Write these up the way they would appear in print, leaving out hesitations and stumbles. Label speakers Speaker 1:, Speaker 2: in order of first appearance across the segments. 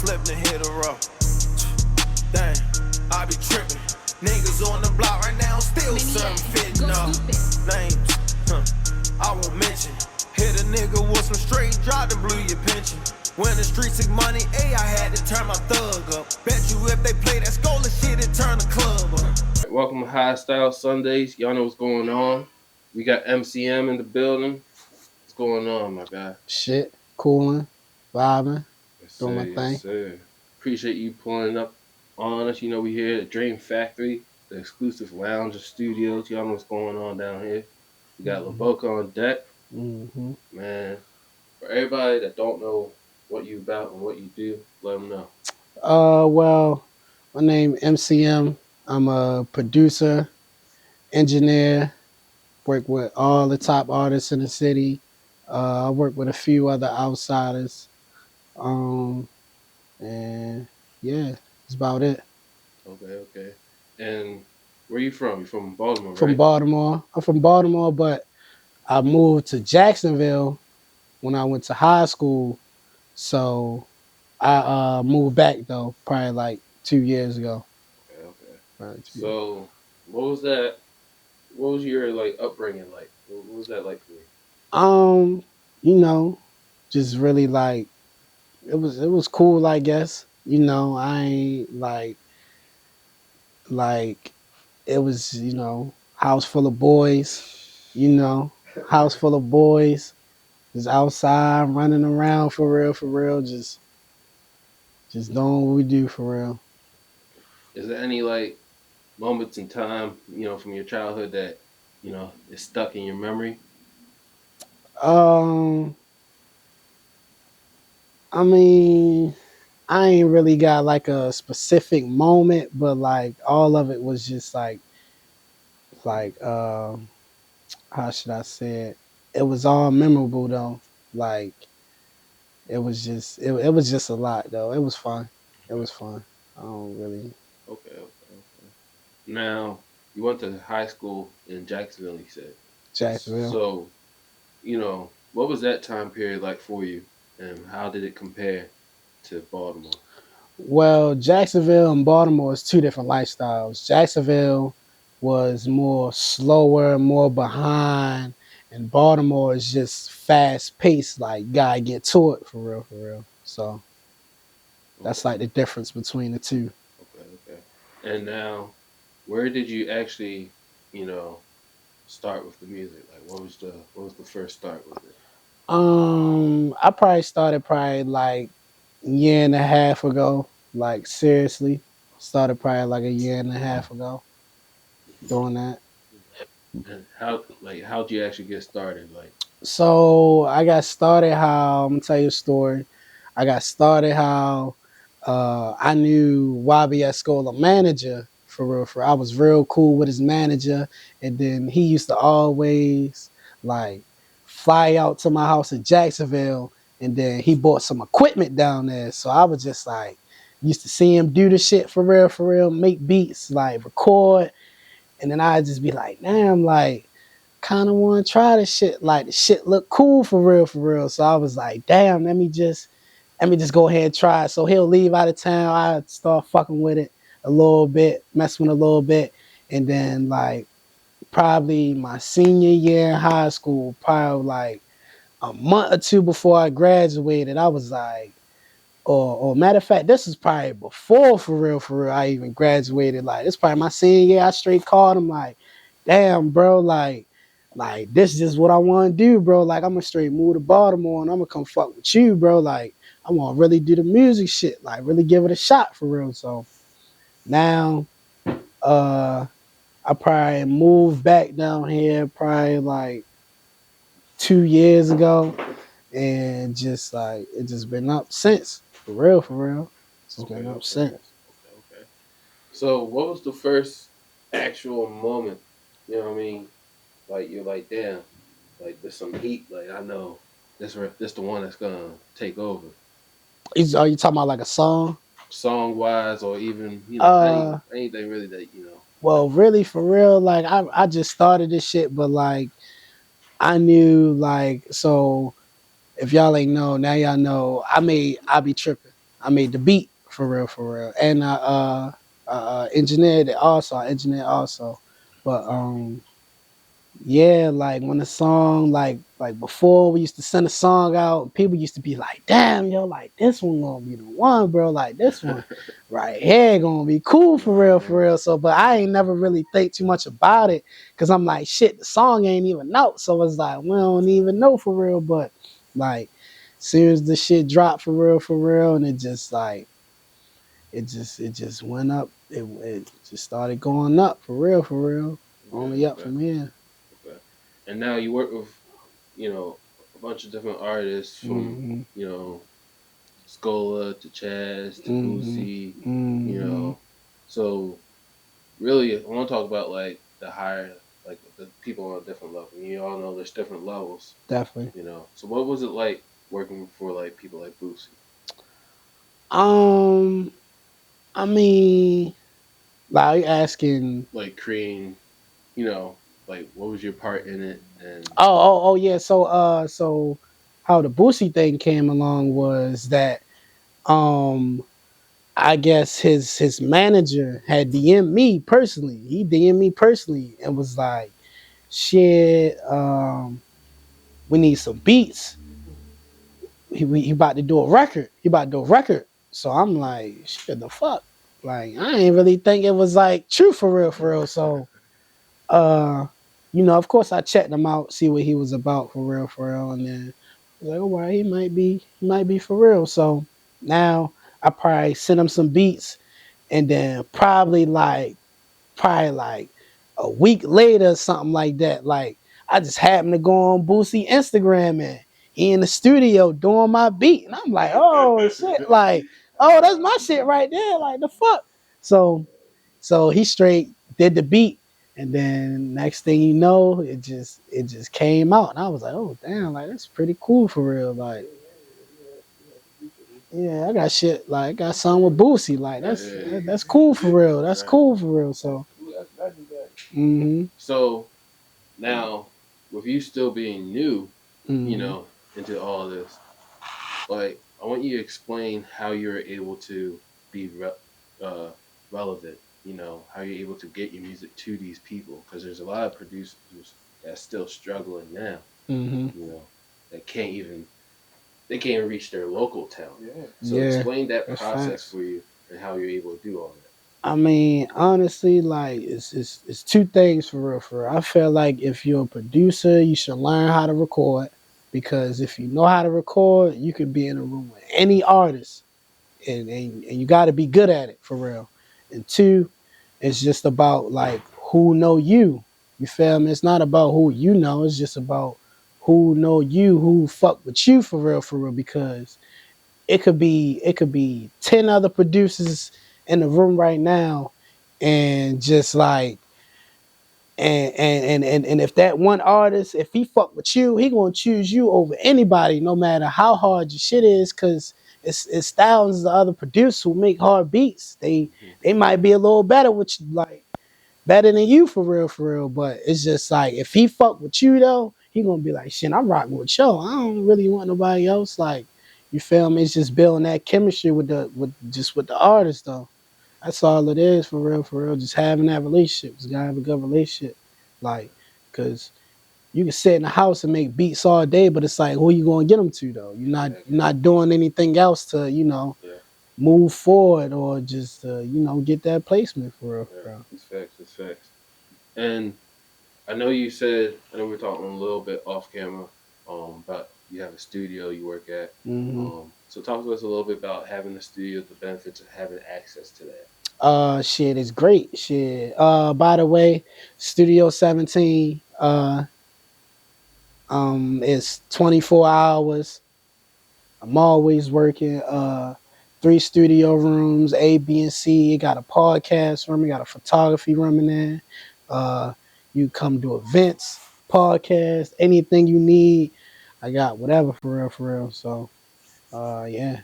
Speaker 1: slipped and hit a rough. Dang, I be tripping. Niggas on the block right now still serving fitting up names. I won't mention. Hit a nigga with some straight drop and blew your pension. When the streets took money, I had to turn my thug up. Bet you if they play that Scola shit, it turn the club up.
Speaker 2: Welcome to High Style Sundays. Y'all know what's going on. We got MCM in the building. What's going on, my guy?
Speaker 3: Shit, cooling, vibing,
Speaker 2: Yes,
Speaker 3: doing
Speaker 2: sir,
Speaker 3: my thing.
Speaker 2: yes, sir. Appreciate you pulling up on us. You know we here at Dream Factory, the exclusive lounge of studios. Y'all know what's going on down here. We got LaBoca on deck.
Speaker 3: Mm-hmm.
Speaker 2: Man, for everybody that don't know what you about and what you do, let them know.
Speaker 3: Well, my name MCM. I'm a producer, engineer. Work with all the top artists in the city. I work with a few other outsiders. And yeah, that's about it.
Speaker 2: Okay. And where you from? You from Baltimore, right?
Speaker 3: From Baltimore. I'm from Baltimore, but I moved to Jacksonville when I went to high school. So I moved back though, probably like 2 years ago.
Speaker 2: Okay.
Speaker 3: Probably 2 years.
Speaker 2: So, what was that? What was your like upbringing like? What was that like for you?
Speaker 3: You know, just really like it was cool, I guess. I ain't like it was, house full of boys, house full of boys, just outside running around for real, just doing what we do for real.
Speaker 2: Is there any like moments in time, from your childhood that is stuck in your memory?
Speaker 3: Um, I mean, I ain't really got like a specific moment, but like all of it was just like how should I say it? It was all memorable though. Like it was just a lot though. It was fun. It was fun. I don't really
Speaker 2: Okay. Now, you went to high school in Jacksonville, you said.
Speaker 3: Jacksonville.
Speaker 2: So, what was that time period like for you, and how did it compare to Baltimore?
Speaker 3: Well, Jacksonville and Baltimore is two different lifestyles. Jacksonville was more slower, more behind, and Baltimore is just fast paced. Like, gotta get to it for real. So that's like the difference between the two.
Speaker 2: Okay. And now, where did you actually, you know, start with the music? Like, what was the first start with it?
Speaker 3: I probably started like a year and a half ago. Like seriously, started probably like a year and a half ago doing that.
Speaker 2: And how'd you actually get started? Like,
Speaker 3: So I got started how I'm gonna tell you a story. I got started how I knew YBS Scholar manager for real. I was real cool with his manager, and then he used to always like fly out to my house in Jacksonville, and then he bought some equipment down there. So I was just like used to see him do the shit for real, make beats, like record, and then I'd just be like, damn, like kind of want to try this shit. Like the shit look cool for real. So I was like, damn, let me just go ahead and try it. So he'll leave out of town. I start fucking with it a little bit, mess with it a little bit. And then like probably my senior year in high school, probably like a month or two before I graduated, I was like, or matter of fact, this is probably before for real, I even graduated. Like it's probably my senior year. I straight called him like, damn, bro, like this is just what I want to do, bro. Like I'm gonna straight move to Baltimore and I'm gonna come fuck with you, bro. Like I want to really do the music shit, like really give it a shot for real. So now, I probably moved back down here probably like 2 years ago, and just like it just been up since for real. It's just been up since.
Speaker 2: Okay. So, what was the first actual moment? You know what I mean? Like you're like, damn, like there's some heat. Like I know this the one that's gonna take over,
Speaker 3: Are you talking about like a song?
Speaker 2: song wise, or even anything really that
Speaker 3: Well, really for real, like I just started this shit, but like I knew like so if y'all ain't know, now y'all know I be tripping. I made the beat for real, and engineered it also. I engineered also, but yeah, like when the song, like before we used to send a song out, people used to be like, "Damn, yo, like this one gonna be the one, bro. Like this one right here gonna be cool for real, for real." So, but I ain't never really think too much about it because I'm like, shit, the song ain't even out, so it's like we don't even know for real. But like, soon as the shit dropped for real, and it just like it just went up. It just started going up for real.
Speaker 2: Okay,
Speaker 3: Only up
Speaker 2: okay,
Speaker 3: from here.
Speaker 2: okay. And now you work with, a bunch of different artists from,
Speaker 3: Mm-hmm.
Speaker 2: you know, Scola to Chaz to
Speaker 3: Mm-hmm.
Speaker 2: Boosie, you
Speaker 3: Mm-hmm.
Speaker 2: know. So really, I want to talk about like the higher, like the people on a different level. You all know there's different levels,
Speaker 3: Definitely.
Speaker 2: you know. So what was it like working for like people like Boosie?
Speaker 3: Um, I mean, like you asking.
Speaker 2: Like creating, you know, like what was your part in it? And
Speaker 3: Oh, yeah. So how the Boosie thing came along was that um, I guess his manager had DM me personally. He DM me personally and was like, "Shit, we need some beats. He about to do a record. He about to do a record." So I'm like, "Shit, the fuck." Like I ain't really think it was like true for real. So uh, of course I checked him out, see what he was about for real, and then I was like, oh wow, he might be for real. So now I probably sent him some beats, and then probably like a week later, something like that. Like I just happened to go on Boosie Instagram and he in the studio doing my beat, and I'm like, oh shit, like oh that's my shit right there, like the fuck. So he straight did the beat, and then next thing you know, it just came out, and I was like, oh damn, like that's pretty cool for real, like. Yeah, I got shit like I got something with Boosie. Like that's cool for real. That's
Speaker 2: right.
Speaker 3: cool for real. So, mm-hmm,
Speaker 2: So now, with you still being new, you
Speaker 3: mm-hmm.
Speaker 2: know, into all this, like I want you to explain how you're able to be relevant. You know, how you're able to get your music to these people because there's a lot of producers that's still struggling now.
Speaker 3: Mm-hmm.
Speaker 2: You know, that they can't even reach their local town. So
Speaker 3: Yeah,
Speaker 2: explain that
Speaker 3: that's
Speaker 2: process
Speaker 3: facts.
Speaker 2: for you and how you're able to do all that.
Speaker 3: I mean, honestly, like it's two things for real. For real. I feel like if you're a producer, you should learn how to record because if you know how to record, you can be in a room with any artist, and you got to be good at it for real. And two, it's just about like who know you. You feel me? It's not about who you know. It's just about who know you, who fuck with you for real. Because it could be 10 other producers in the room right now, and just like and if that one artist, if he fuck with you, he gonna choose you over anybody, no matter how hard your shit is, cause it's thousands of other producers who make hard beats. They might be a little better with you, like better than you for real. But it's just like if he fuck with you though, he gonna be like, shit, I'm rocking with yo. I don't really want nobody else. Like, you feel me? It's just building that chemistry with the artist though. That's all it is for real, for real. Just having that relationship. Just gotta have a good relationship. Like, cause you can sit in the house and make beats all day, but it's like who you gonna get them to though? You're not doing anything else to,
Speaker 2: Yeah,
Speaker 3: move forward or just get that placement for real,
Speaker 2: yeah,
Speaker 3: for real.
Speaker 2: it's facts, it's facts. And I know you said I know we were talking a little bit off camera, about you have a studio you work at.
Speaker 3: Mm-hmm.
Speaker 2: So talk to us a little bit about having a studio, the benefits of having access to that.
Speaker 3: Shit is great. Shit. By the way, Studio 17 is 24 hours. I'm always working. Three studio rooms, A, B, and C. You got a podcast room, you got a photography room in there. Uh you come to events, podcast, anything you need. I got whatever for real. So yeah.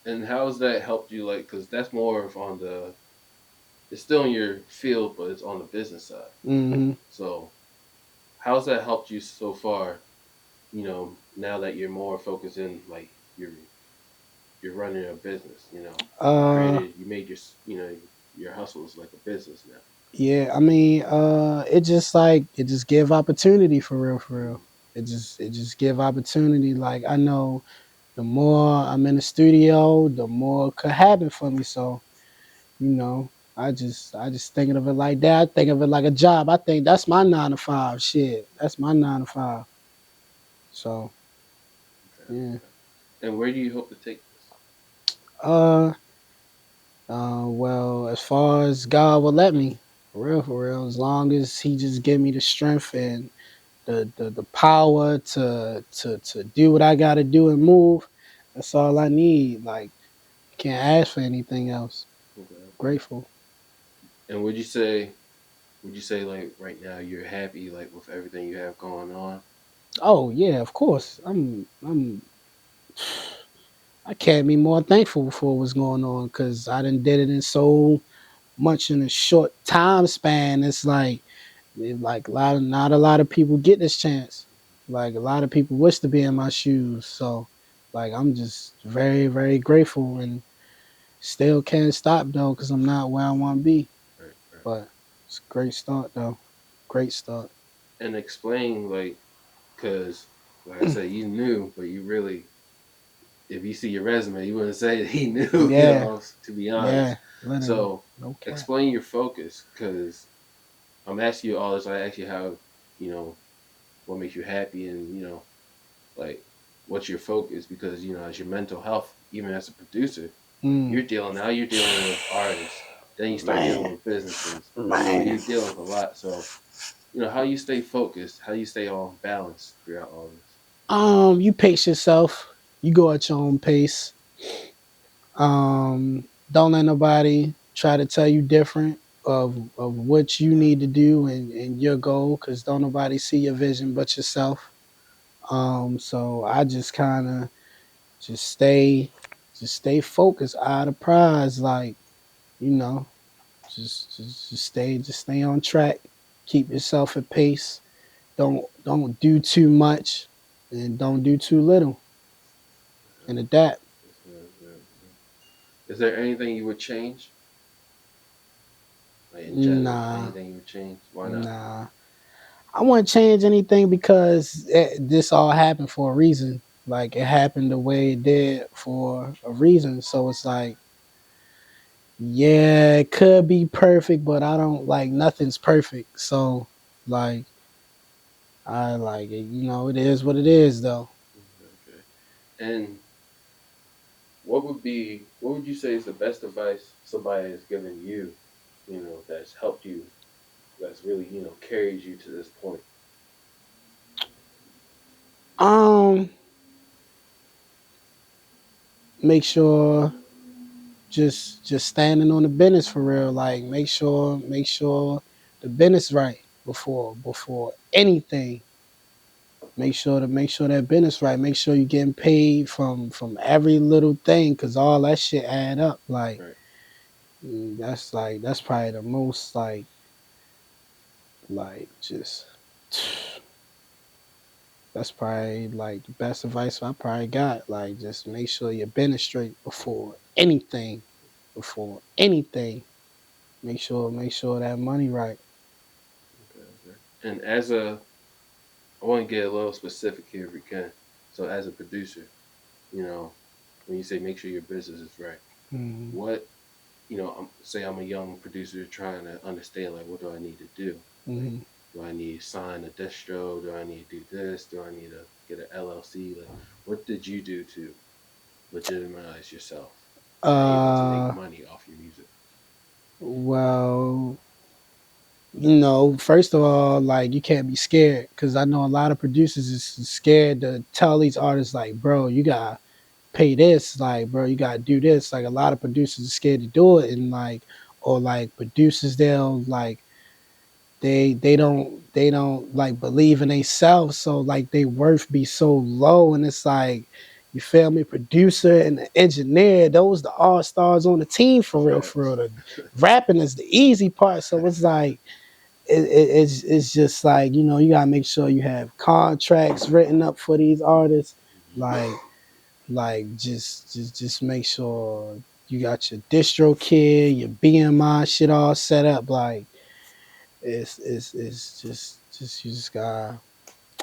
Speaker 2: And how's that helped you? Like, because that's more of on the, it's still in your field, but it's on the business side.
Speaker 3: Mm-hmm.
Speaker 2: So how's that helped you so far? You know, now that you're more focused in like your you're running a business. You know,
Speaker 3: Uh,
Speaker 2: you made your hustle is like a business now.
Speaker 3: yeah, I mean, it just like it just give opportunity for real, for real.
Speaker 2: Mm,
Speaker 3: It just give opportunity. Like I know the more I'm in the studio, the more could happen for me. So, you know, I just thinking of it like that. I think of it like a job. I think that's my 9 to 5. Shit. That's my 9 to 5. So
Speaker 2: okay,
Speaker 3: yeah.
Speaker 2: okay. And where do you hope to take this?
Speaker 3: Uh well, as far as God will let me, for real, as long as He just give me the strength and the power to do what I gotta do and move, that's all I need. Like, can't ask for anything else.
Speaker 2: Okay, okay.
Speaker 3: Grateful.
Speaker 2: And would you say like right now you're happy like with everything you have going on?
Speaker 3: Oh yeah, of course. I can't be more thankful for what's going on because I done did it in so much in a short time span. It's like not a lot of people get this chance. Like a lot of people wish to be in my shoes. So like I'm just very, very grateful and still can't stop though because I'm not where I want to be.
Speaker 2: Right, right.
Speaker 3: But it's a great start though. Great start.
Speaker 2: And explain like, cause like I said, you knew, but you really, if you see your resume, you wouldn't say that he knew. You
Speaker 3: Yeah,
Speaker 2: know, to be honest.
Speaker 3: yeah, literally.
Speaker 2: So
Speaker 3: No cap.
Speaker 2: explain your focus, cause I'm asking you all this. I ask you how, what makes you happy, and like what's your focus, because as your mental health, even as a producer,
Speaker 3: Mm,
Speaker 2: you're dealing with artists, then you start dealing
Speaker 3: man,
Speaker 2: with businesses,
Speaker 3: man.
Speaker 2: you're dealing with a lot. So how you stay focused, how you stay on balance throughout all this.
Speaker 3: You pace yourself. You go at your own pace. Don't let nobody try to tell you different of what you need to do and your goal, because don't nobody see your vision but yourself. So I just kind of just stay just stay focused, eye the prize, like you know, just stay on track, keep yourself at pace. Don't do too much and don't do too little, and adapt.
Speaker 2: That's good, that's good, that's good. Is there anything you would change, like in general?
Speaker 3: Nah,
Speaker 2: Anything you would change? Why not?
Speaker 3: nah. I wouldn't change anything because this all happened for a reason. Like it happened the way it did for a reason. So it's like, yeah, it could be perfect, but I don't like nothing's perfect. So like I like it, it is what it is though.
Speaker 2: Okay, okay. And what would you say is the best advice somebody has given you, that's helped you, that's really, carries you to this point?
Speaker 3: Um, make sure just standing on the business for real. Like make sure the business right before anything. Make sure that business right. Make sure you're getting paid from every little thing, cause all that shit add up. Like
Speaker 2: Right.
Speaker 3: that's probably the most just that's probably like the best advice I probably got. Like just make sure your business straight before anything. Before anything. Make sure that money right.
Speaker 2: Okay, okay. And I want to get a little specific here if we can. So as a producer, you know, when you say make sure your business is right,
Speaker 3: Mm-hmm.
Speaker 2: what say I'm a young producer trying to understand, like, what do I need to do? Like,
Speaker 3: Mm-hmm.
Speaker 2: do I need to sign a distro? Do I need to do this? Do I need to get an LLC? Like, what did you do to legitimize yourself and able to make
Speaker 3: Uh
Speaker 2: money off your music?
Speaker 3: well, first of all, like you can't be scared because I know a lot of producers is scared to tell these artists like, bro, you gotta pay this, like, bro, you gotta do this. Like a lot of producers are scared to do it, and like, or like producers, they'll like they don't like believe in themselves, so like they worth be so low, and it's like. You feel me? Producer and the engineer, those the all stars on the team for real, for
Speaker 2: Facts.
Speaker 3: real. The rapping is the easy part, so it's like it's just like you gotta make sure you have contracts written up for these artists,
Speaker 2: Mhm.
Speaker 3: like Like just make sure you got your distro kit, your BMI shit all set up. Like it's just you just got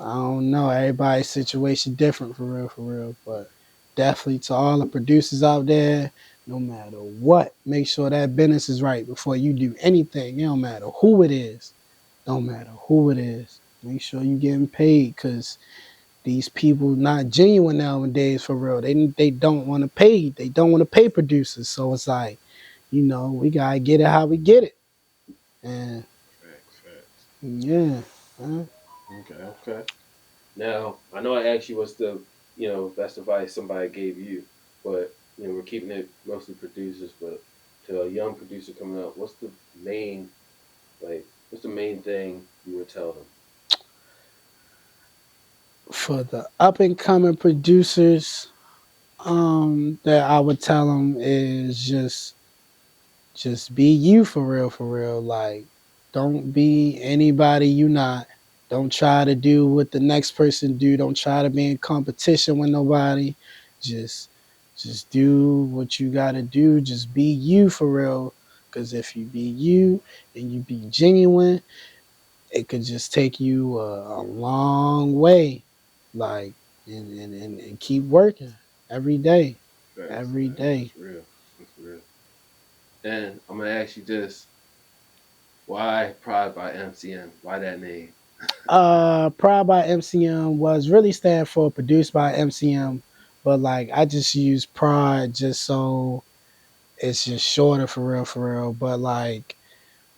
Speaker 3: I don't know. Everybody's situation different for real. But definitely to all the producers out there, no matter what, make sure that business is right before you do anything. It don't matter who it is. Don't matter who it is. Make sure you getting paid because these people not genuine nowadays for real. They don't want to pay. They don't want to pay producers. So it's like, we gotta get it how we get it. And
Speaker 2: Facts.
Speaker 3: yeah. Huh?
Speaker 2: Okay. Now, I know I asked you what's the, best advice somebody gave you, but, we're keeping it mostly producers, but to a young producer coming up, what's the main thing you would tell them?
Speaker 3: For the up and coming producers, that I would tell them is just be you for real. Like, don't be anybody you not. Don't try to do what the next person do. Don't try to be in competition with nobody. Just just do what you gotta do. Just be you for real. Cause if you be you and you be genuine, it could just take you a long way. Like and keep working every day.
Speaker 2: Facts,
Speaker 3: Every
Speaker 2: facts.
Speaker 3: day.
Speaker 2: That's real. That's real. And I'm gonna ask you this: why Pride by MCM? Why that name?
Speaker 3: Prod by MCM was really stand for produced by MCM, but like I just use Prod just so it's just shorter for real. But like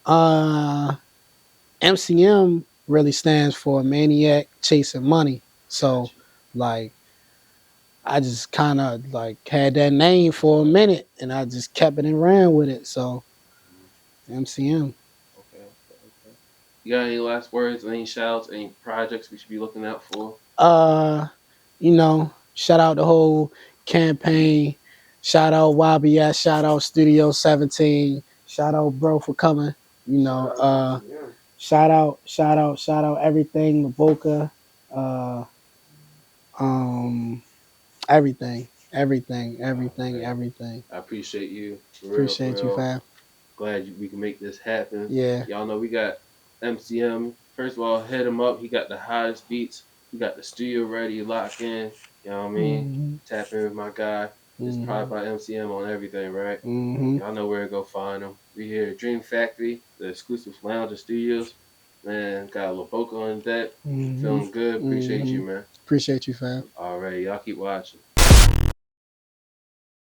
Speaker 3: uh MCM really stands for Maniac Chasing Money. So
Speaker 2: Got you.
Speaker 3: like I just kind of like had that name for a minute and I just kept it and ran with it. So
Speaker 2: Mhm.
Speaker 3: MCM.
Speaker 2: Okay. You got any last words? Any shouts? Any projects we should be looking out for?
Speaker 3: Uh, shout out the whole campaign. Shout out YBS. Shout out Studio 17. Shout out bro for coming. You
Speaker 2: Shout
Speaker 3: know,
Speaker 2: out MCM.
Speaker 3: shout out everything, the Boca, uh, um,
Speaker 2: Oh man,
Speaker 3: everything.
Speaker 2: I appreciate you for real, for
Speaker 3: Appreciate you,
Speaker 2: real.
Speaker 3: fam.
Speaker 2: Glad we can make this happen.
Speaker 3: Yeah.
Speaker 2: Y'all know we got MCM. First of all, hit him up. He got the hottest beats. He got the studio ready, lock in. You know what I mean?
Speaker 3: Mm-hmm.
Speaker 2: Tap in with my guy. It's Pride
Speaker 3: Mm-hmm.
Speaker 2: by MCM on everything, right?
Speaker 3: Mm-hmm.
Speaker 2: Y'all know where to go find him. We here at Dream Factory, the exclusive lounge and studios. Man, got a little Boca on deck.
Speaker 3: Mm-hmm.
Speaker 2: Feeling good. Appreciate
Speaker 3: Mm-hmm.
Speaker 2: you, man.
Speaker 3: Appreciate you, fam.
Speaker 2: Alright, y'all keep watching.